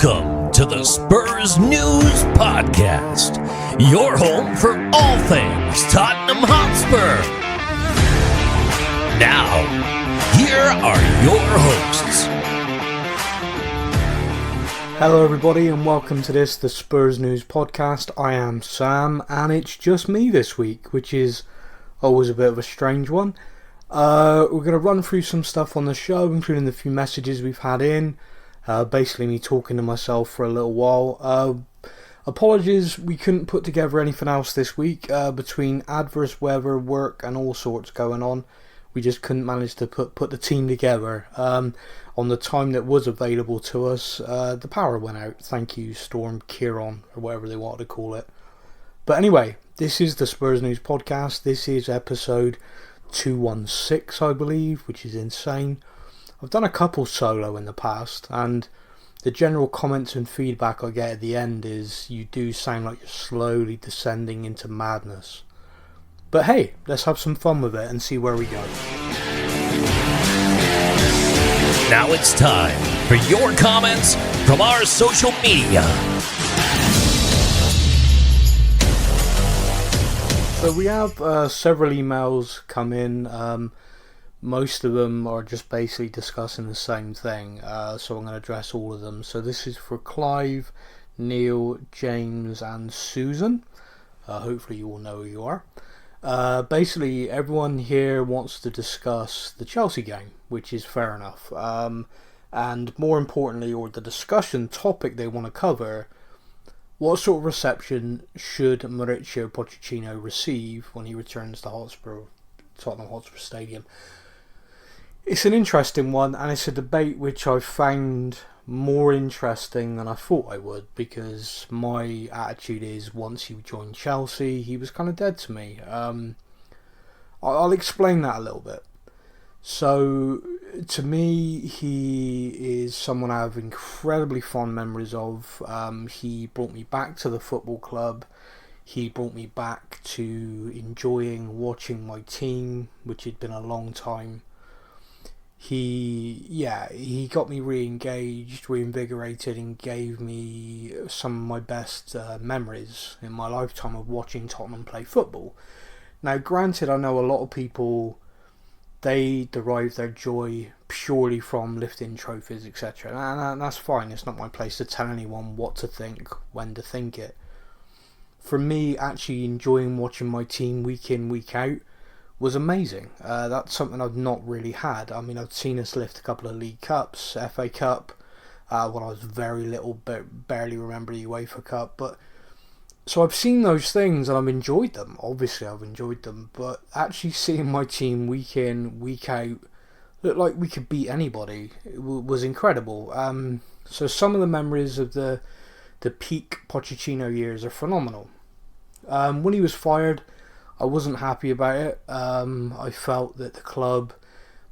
Welcome to the Spurs News Podcast, your home for all things Tottenham Hotspur. Now, here are your hosts. Hello everybody and welcome to the Spurs News Podcast. I am Sam and it's just me this week, which is always a bit of a strange one. We're going to run through some stuff on the show, including the few messages we've had in. Basically me talking to myself for a little while. Apologies, we couldn't put together anything else this week. Between adverse weather, work and all sorts going on, we just couldn't manage to put the team together. On the time that was available to us, the power went out. Thank you, Storm Kieran, or whatever they wanted to call it. But anyway, this is the Spurs News Podcast. This is episode 216, I believe, which is insane. I've done a couple solo in the past, and the general comments and feedback I get at the end is you do sound like you're slowly descending into madness. But hey, let's have some fun with it and see where we go. Now it's time for your comments from our social media. So we have several emails come in. Most of them are just basically discussing the same thing, so I'm going to address all of them. So this is for Clive, Neil, James and Susan. Hopefully you all know who you are. Basically everyone here wants to discuss the Chelsea game, which is fair enough. And more importantly, or the discussion topic they want to cover, what sort of reception should Mauricio Pochettino receive when he returns to Tottenham Hotspur Stadium? It's an interesting one, and it's a debate which I found more interesting than I thought I would, because my attitude is once he joined Chelsea, he was kind of dead to me. I'll explain that a little bit. So, to me, he is someone I have incredibly fond memories of. He brought me back to the football club. He brought me back to enjoying watching my team, which had been a long time. He got me re-engaged, reinvigorated, and gave me some of my best memories in my lifetime of watching Tottenham play football. Now, granted, I know a lot of people, they derive their joy purely from lifting trophies, etc. And that's fine. It's not my place to tell anyone what to think, when to think it. For me, actually enjoying watching my team week in, week out was amazing. That's something I've not really had. I mean, I've seen us lift a couple of League Cups, FA Cup, when I was very little, but barely remember the UEFA Cup. But so I've seen those things and I've enjoyed them. Obviously, I've enjoyed them. But actually seeing my team week in, week out look like we could beat anybody was incredible. So some of the memories of the peak Pochettino years are phenomenal. When he was fired, I wasn't happy about it. I felt that the club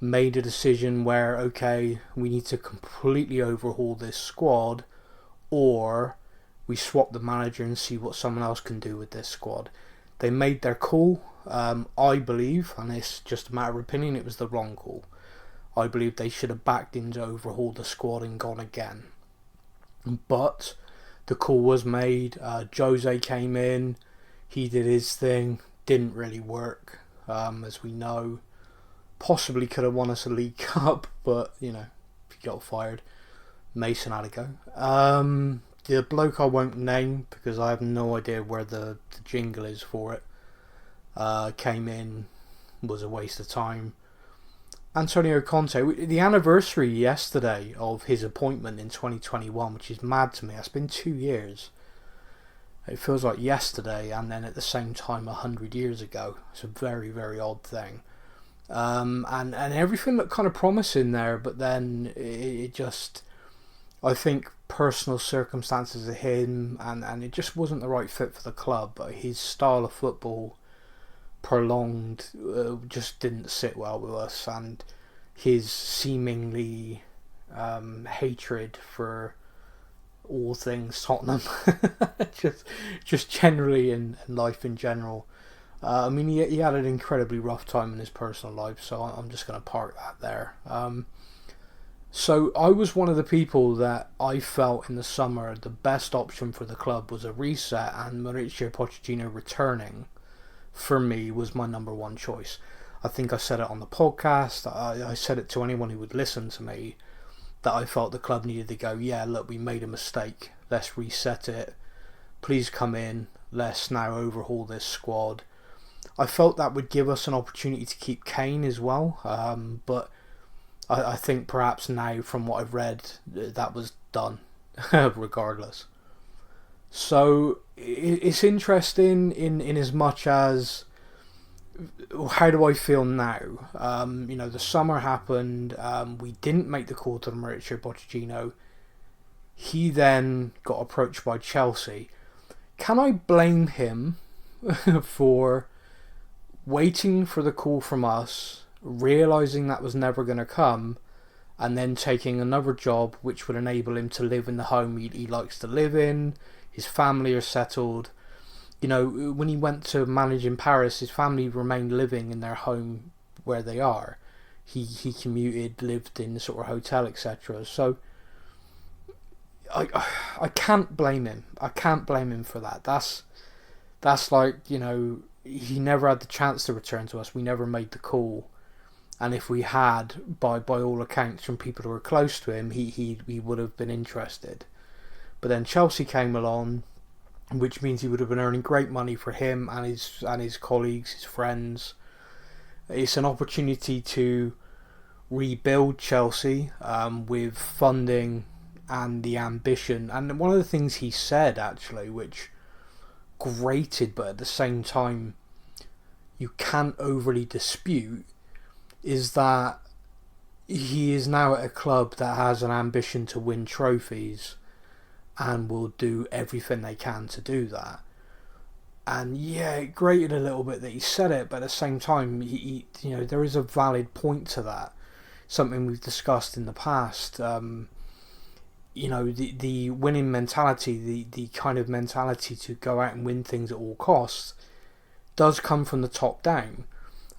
made a decision where, okay, we need to completely overhaul this squad, or we swap the manager and see what someone else can do with this squad. They made their call. I believe, and it's just a matter of opinion, it was the wrong call. I believe they should have backed in to overhaul the squad and gone again. But the call was made. Jose came in. He did his thing. Didn't really work, as we know. Possibly could have won us a League Cup, but, you know, if he got fired, Mason had to go. The bloke I won't name, because I have no idea where the jingle is for it, came in, was a waste of time. Antonio Conte, the anniversary yesterday of his appointment in 2021, which is mad to me. It's been 2 years. It feels like yesterday, and then at the same time 100 years ago. It's a very, very odd thing. And everything looked kind of promising there, but then it just, I think personal circumstances of him, and it just wasn't the right fit for the club. But his style of football, prolonged, just didn't sit well with us, and his seemingly hatred for all things Tottenham, just generally in life in general. I mean, he had an incredibly rough time in his personal life, so I'm just going to park that there. So I was one of the people that I felt in the summer the best option for the club was a reset, and Mauricio Pochettino returning for me was my number one choice. I think I said it on the podcast, I said it to anyone who would listen to me, that I felt the club needed to go, yeah, look, we made a mistake, let's reset it, please come in, let's now overhaul this squad. I felt that would give us an opportunity to keep Kane as well, but I think perhaps now from what I've read, that was done, regardless. So it's interesting in as much as, how do I feel now? The summer happened. We didn't make the call to Mauricio Pochettino. He then got approached by Chelsea. Can I blame him for waiting for the call from us, realising that was never going to come, and then taking another job which would enable him to live in the home he likes to live in? His family are settled. When he went to manage in Paris, his family remained living in their home where they are. He commuted, lived in the sort of hotel, etc. So I can't blame him. I can't blame him for that. That's like, he never had the chance to return to us. We never made the call. And if we had, by all accounts from people who were close to him, he would have been interested. But then Chelsea came along, which means he would have been earning great money for him and his colleagues, his friends. It's an opportunity to rebuild Chelsea with funding and the ambition. And one of the things he said, actually, which grated, but at the same time you can't overly dispute, is that he is now at a club that has an ambition to win trophies and will do everything they can to do that. And yeah, it grated a little bit that he said it, but at the same time, he there is a valid point to that. Something we've discussed in the past. The winning mentality, the kind of mentality to go out and win things at all costs, does come from the top down.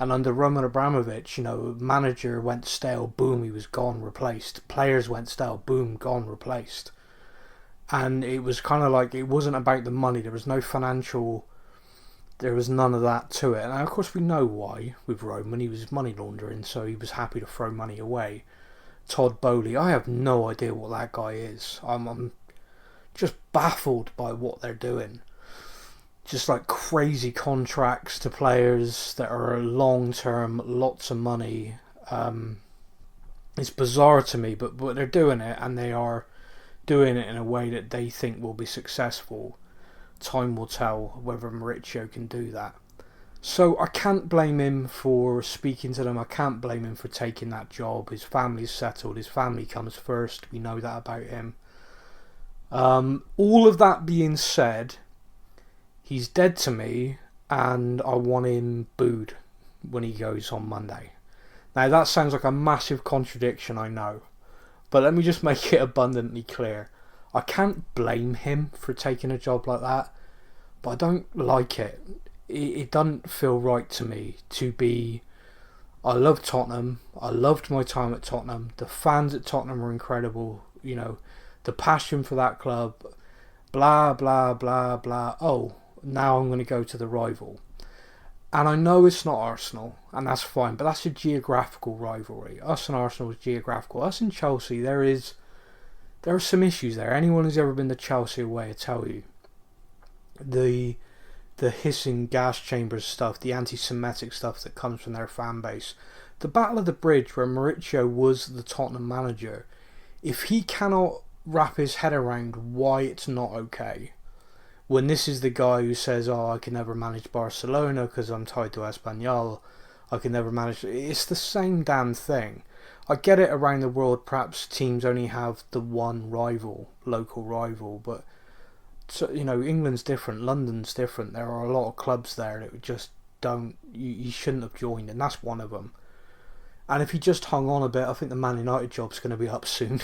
And under Roman Abramovich, manager went stale, boom, he was gone, replaced. Players went stale, boom, gone, replaced. And it was kind of like, it wasn't about the money. There was no financial, there was none of that to it. And of course we know why with Roman. He was money laundering, so he was happy to throw money away. Todd Bowley, I have no idea what that guy is. I'm just baffled by what they're doing. Just like crazy contracts to players that are long term, lots of money. It's bizarre to me, but they're doing it, and they are doing it in a way that they think will be successful. Time will tell whether Mauricio can do that. So I can't blame him for speaking to them. I can't blame him for taking that job. His family's settled. His family comes first. We know that about him. All of that being said, he's dead to me, and I want him booed when he goes on Monday. Now that sounds like a massive contradiction, I know. But let me just make it abundantly clear. I can't blame him for taking a job like that, but I don't like it. It doesn't feel right to me to be... I love Tottenham. I loved my time at Tottenham. The fans at Tottenham were incredible. The passion for that club. Blah, blah, blah, blah. Oh, now I'm going to go to the rival. And I know it's not Arsenal, and that's fine, but that's a geographical rivalry. Us and Arsenal is geographical. Us and Chelsea, there are some issues there. Anyone who's ever been to Chelsea away will tell you. The hissing gas chambers stuff, the anti-Semitic stuff that comes from their fan base. The Battle of the Bridge, where Mauricio was the Tottenham manager, if he cannot wrap his head around why it's not okay, when this is the guy who says, I can never manage Barcelona because I'm tied to Espanyol, I can never manage... It's the same damn thing. I get it, around the world perhaps teams only have the one rival, local rival, but so, England's different, London's different. There are a lot of clubs there that just don't... You shouldn't have joined, and that's one of them. And if he just hung on a bit, I think the Man United job's going to be up soon.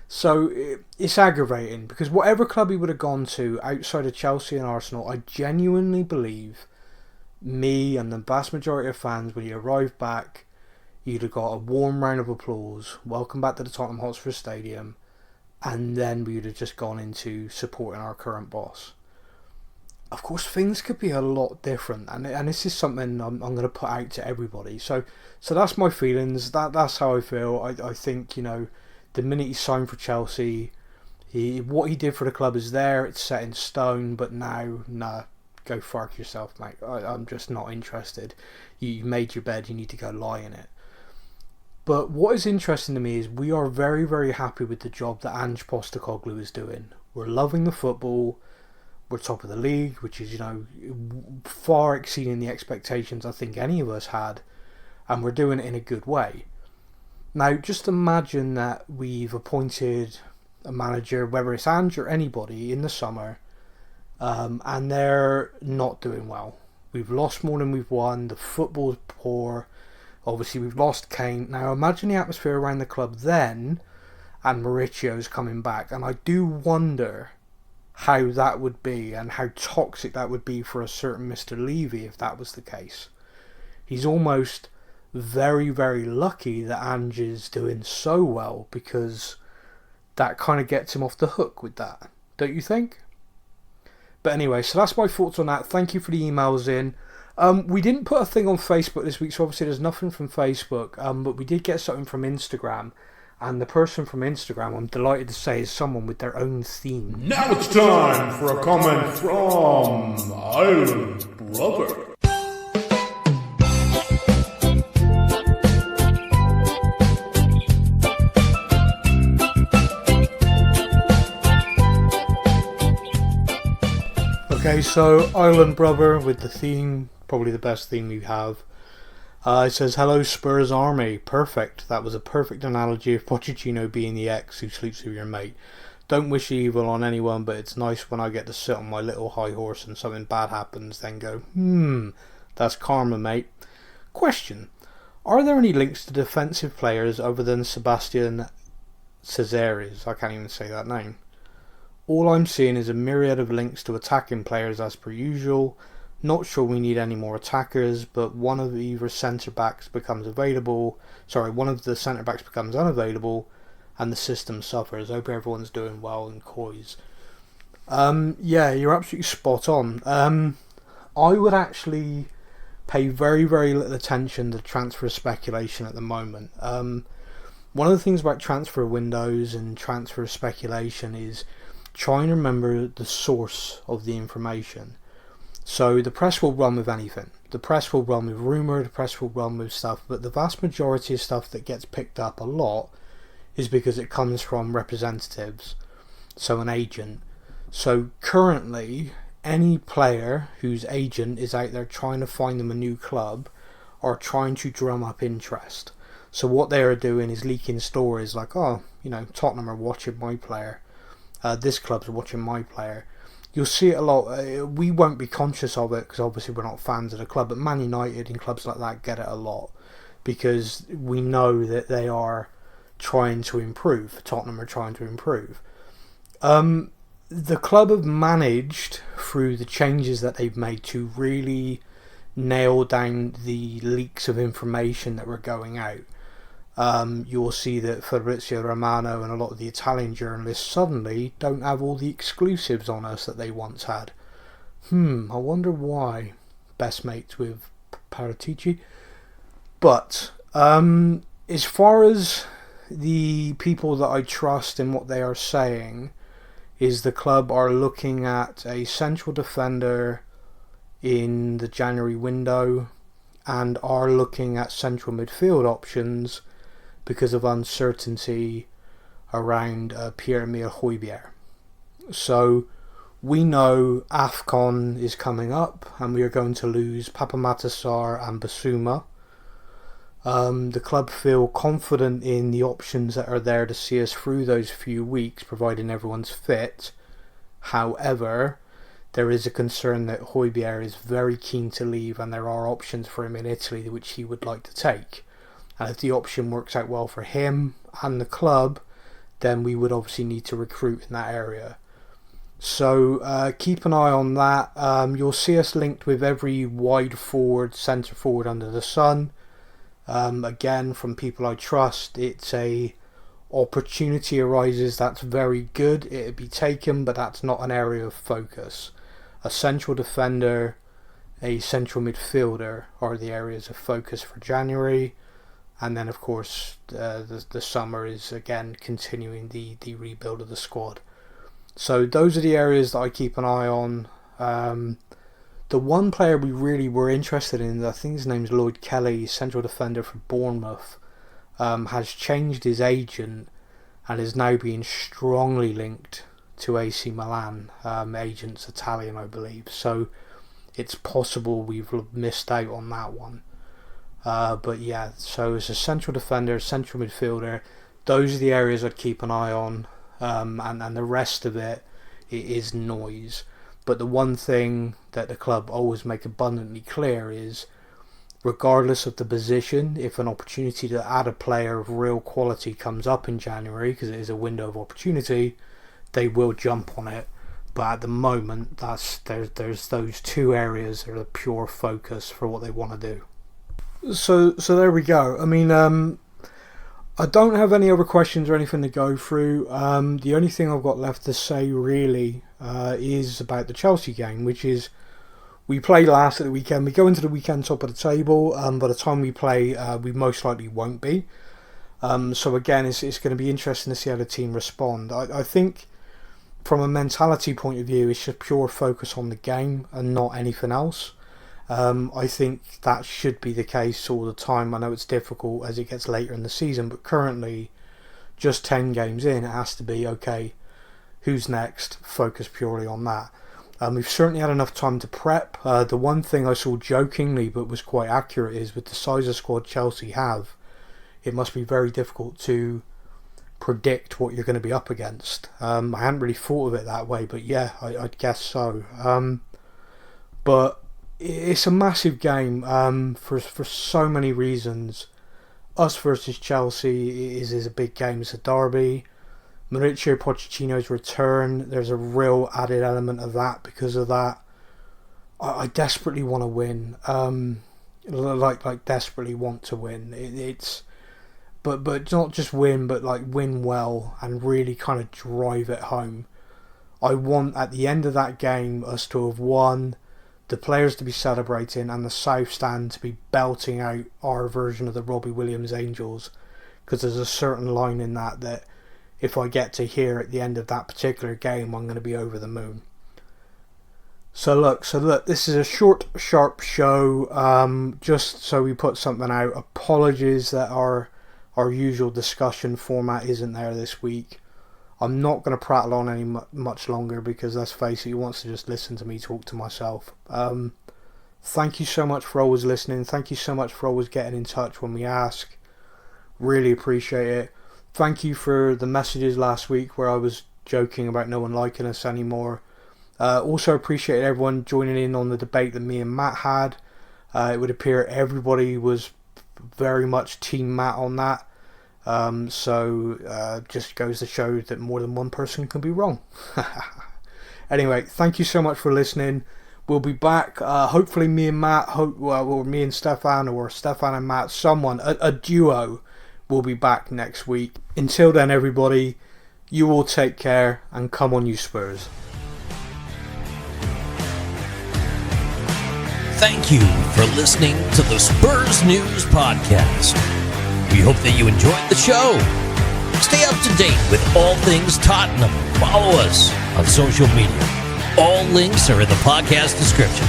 So it's aggravating, because whatever club he would have gone to outside of Chelsea and Arsenal, I genuinely believe, me and the vast majority of fans, when he arrived back, you'd have got a warm round of applause, welcome back to the Tottenham Hotspur Stadium, and then we would have just gone into supporting our current boss. Of course, things could be a lot different, and this is something I'm going to put out to everybody. So that's my feelings. That's how I feel. I think, you know, the minute he signed for Chelsea, what he did for the club is there. It's set in stone. But now, nah, go fuck yourself, mate. I'm just not interested. You made your bed. You need to go lie in it. But what is interesting to me is we are very, very happy with the job that Ange Postecoglou is doing. We're loving the football. We're top of the league, which is, you know, far exceeding the expectations I think any of us had, and we're doing it in a good way. Now, just imagine that we've appointed a manager, whether it's Ange or anybody, in the summer, and they're not doing well. We've lost more than we've won. The football's poor. Obviously, we've lost Kane. Now, imagine the atmosphere around the club then, and Mauricio's coming back, and I do wonder how that would be and how toxic that would be for a certain Mr. Levy if that was the case. He's almost very, very lucky that Ange is doing so well, because that kind of gets him off the hook with that, don't you think? But anyway, so that's my thoughts on that. Thank you for the emails in. We didn't put a thing on Facebook this week, so obviously there's nothing from Facebook, but we did get something from Instagram. And the person from Instagram, I'm delighted to say, is someone with their own theme. Now it's time for a comment from Island Brother. Okay, so Island Brother with the theme, probably the best theme we have. It says, hello Spurs Army. Perfect. That was a perfect analogy of Pochettino being the ex who sleeps with your mate. Don't wish evil on anyone, but it's nice when I get to sit on my little high horse and something bad happens, then go, that's karma, mate. Question. Are there any links to defensive players other than Sebastian Cesares? I can't even say that name. All I'm seeing is a myriad of links to attacking players as per usual. Not sure we need any more attackers, but one of the centre backs becomes unavailable, and the system suffers. I hope everyone's doing well in Coys. Yeah, you're absolutely spot on. I would actually pay very, very little attention to transfer speculation at the moment. One of the things about transfer windows and transfer speculation is trying to remember the source of the information. So the press will run with anything. The press will run with rumour, the press will run with stuff, but the vast majority of stuff that gets picked up a lot is because it comes from representatives, so an agent. So currently, any player whose agent is out there trying to find them a new club are trying to drum up interest. So what they are doing is leaking stories like, Tottenham are watching my player, this club's watching my player. You'll see it a lot. We won't be conscious of it because obviously we're not fans of the club, but Man United and clubs like that get it a lot because we know that they are trying to improve. Tottenham are trying to improve. The club have managed, through the changes that they've made, to really nail down the leaks of information that were going out. You'll see that Fabrizio Romano and a lot of the Italian journalists suddenly don't have all the exclusives on us that they once had. I wonder why. Best mates with Paratici. But as far as the people that I trust in what they are saying, is the club are looking at a central defender in the January window and are looking at central midfield options because of uncertainty around Pierre-Emile Højbjerg. So we know AFCON is coming up and we are going to lose Papa Matasar and Basuma. The club feel confident in the options that are there to see us through those few weeks, providing everyone's fit. However, there is a concern that Højbjerg is very keen to leave and there are options for him in Italy which he would like to take. And if the option works out well for him and the club, then we would obviously need to recruit in that area. So keep an eye on that. You'll see us linked with every wide forward, centre forward under the sun. Again, from people I trust, it's a opportunity arises that's very good, it'd be taken, but that's not an area of focus. A central defender, a central midfielder are the areas of focus for January, and then of course the summer is again continuing the rebuild of the squad. So those are the areas that I keep an eye on. The one player we really were interested in, I think his name's Lloyd Kelly, central defender for Bournemouth, has changed his agent and is now being strongly linked to AC Milan. Agent's Italian, I believe, so it's possible we've missed out on that one. But yeah, so as a central defender, central midfielder, those are the areas I'd keep an eye on, and the rest of it is noise. But the one thing that the club always make abundantly clear is, regardless of the position, if an opportunity to add a player of real quality comes up in January, because it is a window of opportunity, they will jump on it. But at the moment, there's those two areas that are the pure focus for what they want to do. So there we go. I mean, I don't have any other questions or anything to go through. The only thing I've got left to say really is about the Chelsea game, which is we played last at the weekend. We go into the weekend top of the table. By the time we play, we most likely won't be. So again, it's going to be interesting to see how the team respond. I think from a mentality point of view, it's just pure focus on the game and not anything else. I think that should be the case all the time. I know it's difficult as it gets later in the season, but currently, just 10 games in, it has to be, okay, who's next? Focus purely on that. We've certainly had enough time to prep. The one thing I saw jokingly, but was quite accurate, is with the size of squad Chelsea have, it must be very difficult to predict what you're going to be up against. I hadn't really thought of it that way, but yeah, I'd guess so. But it's a massive game for so many reasons. Us versus Chelsea is a big game. It's a derby. Mauricio Pochettino's return, there's a real added element of that because of that. I desperately want to win. Like desperately want to win. But not just win, but like win well and really kind of drive it home. I want at the end of that game us to have won, the players to be celebrating, and the South Stand to be belting out our version of the Robbie Williams Angels, because there's a certain line in that if I get to hear at the end of that particular game, I'm going to be over the moon. So look, this is a short, sharp show, just so we put something out. Apologies that our usual discussion format isn't there this week. I'm not going to prattle on any much longer, because let's face it, who wants to just listen to me talk to myself. Thank you so much for always listening. Thank you so much for always getting in touch when we ask. Really appreciate it. Thank you for the messages last week where I was joking about no one liking us anymore. Also appreciate everyone joining in on the debate that me and Matt had. It would appear everybody was very much Team Matt on that. So just goes to show that more than one person can be wrong. Anyway, thank you so much for listening. We'll be back. Hopefully me and Matt, or me and Stefan, or Stefan and Matt, someone, a duo, will be back next week. Until then, everybody, you all take care, and come on you Spurs. Thank you for listening to the Spurs News Podcast. We hope that you enjoyed the show. Stay up to date with all things Tottenham. Follow us on social media. All links are in the podcast description.